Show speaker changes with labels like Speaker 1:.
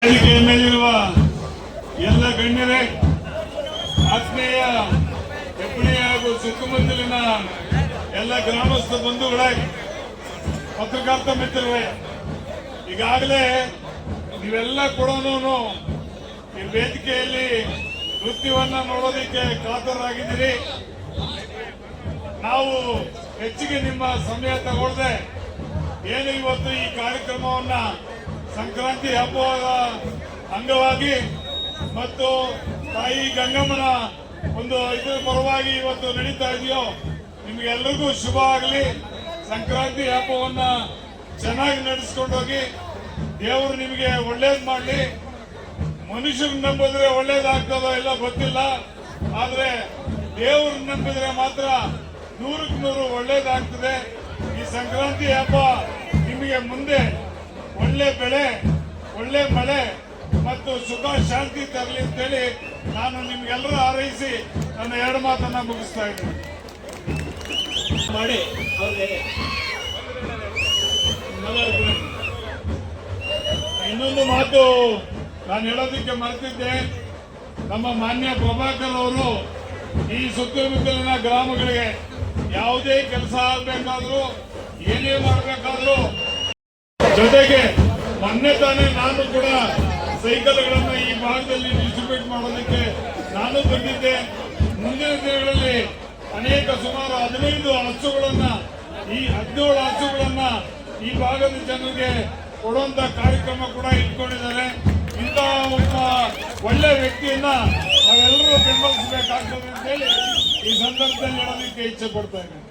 Speaker 1: ಮೇಲಿರುವ ಎಲ್ಲ ಗಣ್ಯರೇ, ಆತ್ಮೀಯ ಹೆಬ್ಬಳ್ಳಿ ಹಾಗೂ ಸುತ್ತಮುತ್ತಲಿನ ಎಲ್ಲ ಗ್ರಾಮಸ್ಥ ಬಂಧುಗಳೇ, ಪತ್ರಕರ್ತ ಮಿತ್ರರೇ, ಈಗಾಗಲೇ ನೀವೆಲ್ಲ ಕೂಡ ಈ ವೇದಿಕೆಯಲ್ಲಿ ನೃತ್ಯವನ್ನ ನೋಡೋದಕ್ಕೆ ಕಾತರಾಗಿದ್ದೀರಿ. ನಾವು ಹೆಚ್ಚಿಗೆ ನಿಮ್ಮ ಸಮಯ ತಗೊಳ್ಳದೆ ಏನು ಇವತ್ತು ಈ ಕಾರ್ಯಕ್ರಮವನ್ನ ಸಂಕ್ರಾಂತಿ ಹಬ್ಬದ ಅಂಗವಾಗಿ ಮತ್ತು ತಾಯಿ ಗಂಗಮ್ಮನ ಒಂದು ಇದರ ಪರವಾಗಿ ಇವತ್ತು ನಡೀತಾ ಇದೆಯೋ, ನಿಮ್ಗೆಲ್ರಿಗೂ ಶುಭ ಆಗಲಿ. ಸಂಕ್ರಾಂತಿ ಹಬ್ಬವನ್ನ ಚೆನ್ನಾಗಿ ನಡೆಸ್ಕೊಂಡು ಹೋಗಿ, ದೇವರು ನಿಮಗೆ ಒಳ್ಳೇದು ಮಾಡಲಿ. ಮನುಷ್ಯರು ನಂಬಿದ್ರೆ ಒಳ್ಳೇದಾಗ್ತದೋ ಇಲ್ಲ ಗೊತ್ತಿಲ್ಲ, ಆದ್ರೆ ದೇವರು ನಂಬಿದ್ರೆ ಮಾತ್ರ 100ಕ್ಕೆ 100 ಒಳ್ಳೇದಾಗ್ತದೆ. ಈ ಸಂಕ್ರಾಂತಿ ಹಬ್ಬ ನಿಮಗೆ ಮುಂದೆ ಒಳ್ಳೆ ಬೆಳೆ, ಒಳ್ಳೆ ಮಳೆ ಮತ್ತು ಸುಖ ಶಾಂತಿ ತರಲಿ ಅಂತೇಳಿ ನಾನು ನಿಮ್ಗೆಲ್ಲರೂ ಹಾರೈಸಿ ನನ್ನ 2 ಮಾತನ್ನ ಮುಗಿಸ್ತಾ ಇದ್ದೀನಿ.
Speaker 2: ಮಾಡಿ
Speaker 1: ಇನ್ನೊಂದು ಮಾತು ನಾನು ಹೇಳೋದಕ್ಕೆ ಮರೆತಿದ್ದೆ. ನಮ್ಮ ಮಾನ್ಯ ಪ್ರಭಾಕರ್ ಅವರು ಈ ಸುತ್ತಮುತ್ತಲಿನ ಗ್ರಾಮಗಳಿಗೆ ಯಾವುದೇ ಕೆಲಸ ಆಗಬೇಕಾದ್ರೂ, ಏನೇ ಮಾಡಬೇಕಾದ್ರೂ, ಜೊತೆಗೆ ಮೊನ್ನೆ ತಾನೇ ನಾನು ಕೂಡ ಸೈಕಲ್ಗಳನ್ನ ಈ ಭಾಗದಲ್ಲಿ ಡಿಸ್ಟ್ರಿಬ್ಯೂಟ್ ಮಾಡೋದಕ್ಕೆ ನಾನು ಬಂದಿದ್ದೆ. ಮುಂದಿನ ದಿನಗಳಲ್ಲಿ ಅನೇಕ ಸುಮಾರು 15 ಹಸುಗಳನ್ನ, ಈ 17 ಹಸುಗಳನ್ನ ಈ ಭಾಗದ ಜನರಿಗೆ ಕೊಡುವಂತ ಕಾರ್ಯಕ್ರಮ ಕೂಡ ಇಟ್ಕೊಂಡಿದ್ದಾರೆ. ಇಂತಹ ಒಬ್ಬ ಒಳ್ಳೆ ವ್ಯಕ್ತಿಯನ್ನ ನಾವೆಲ್ಲರೂ ಬೆಂಬಲಿಸಬೇಕಾಗ್ತದೆ ಅಂತ ಹೇಳಿ ಈ ಸಂದರ್ಭದಲ್ಲಿ ಹೇಳೋದಕ್ಕೆ ಇಚ್ಛೆ ಪಡ್ತಾ ಇದ್ದೀನಿ.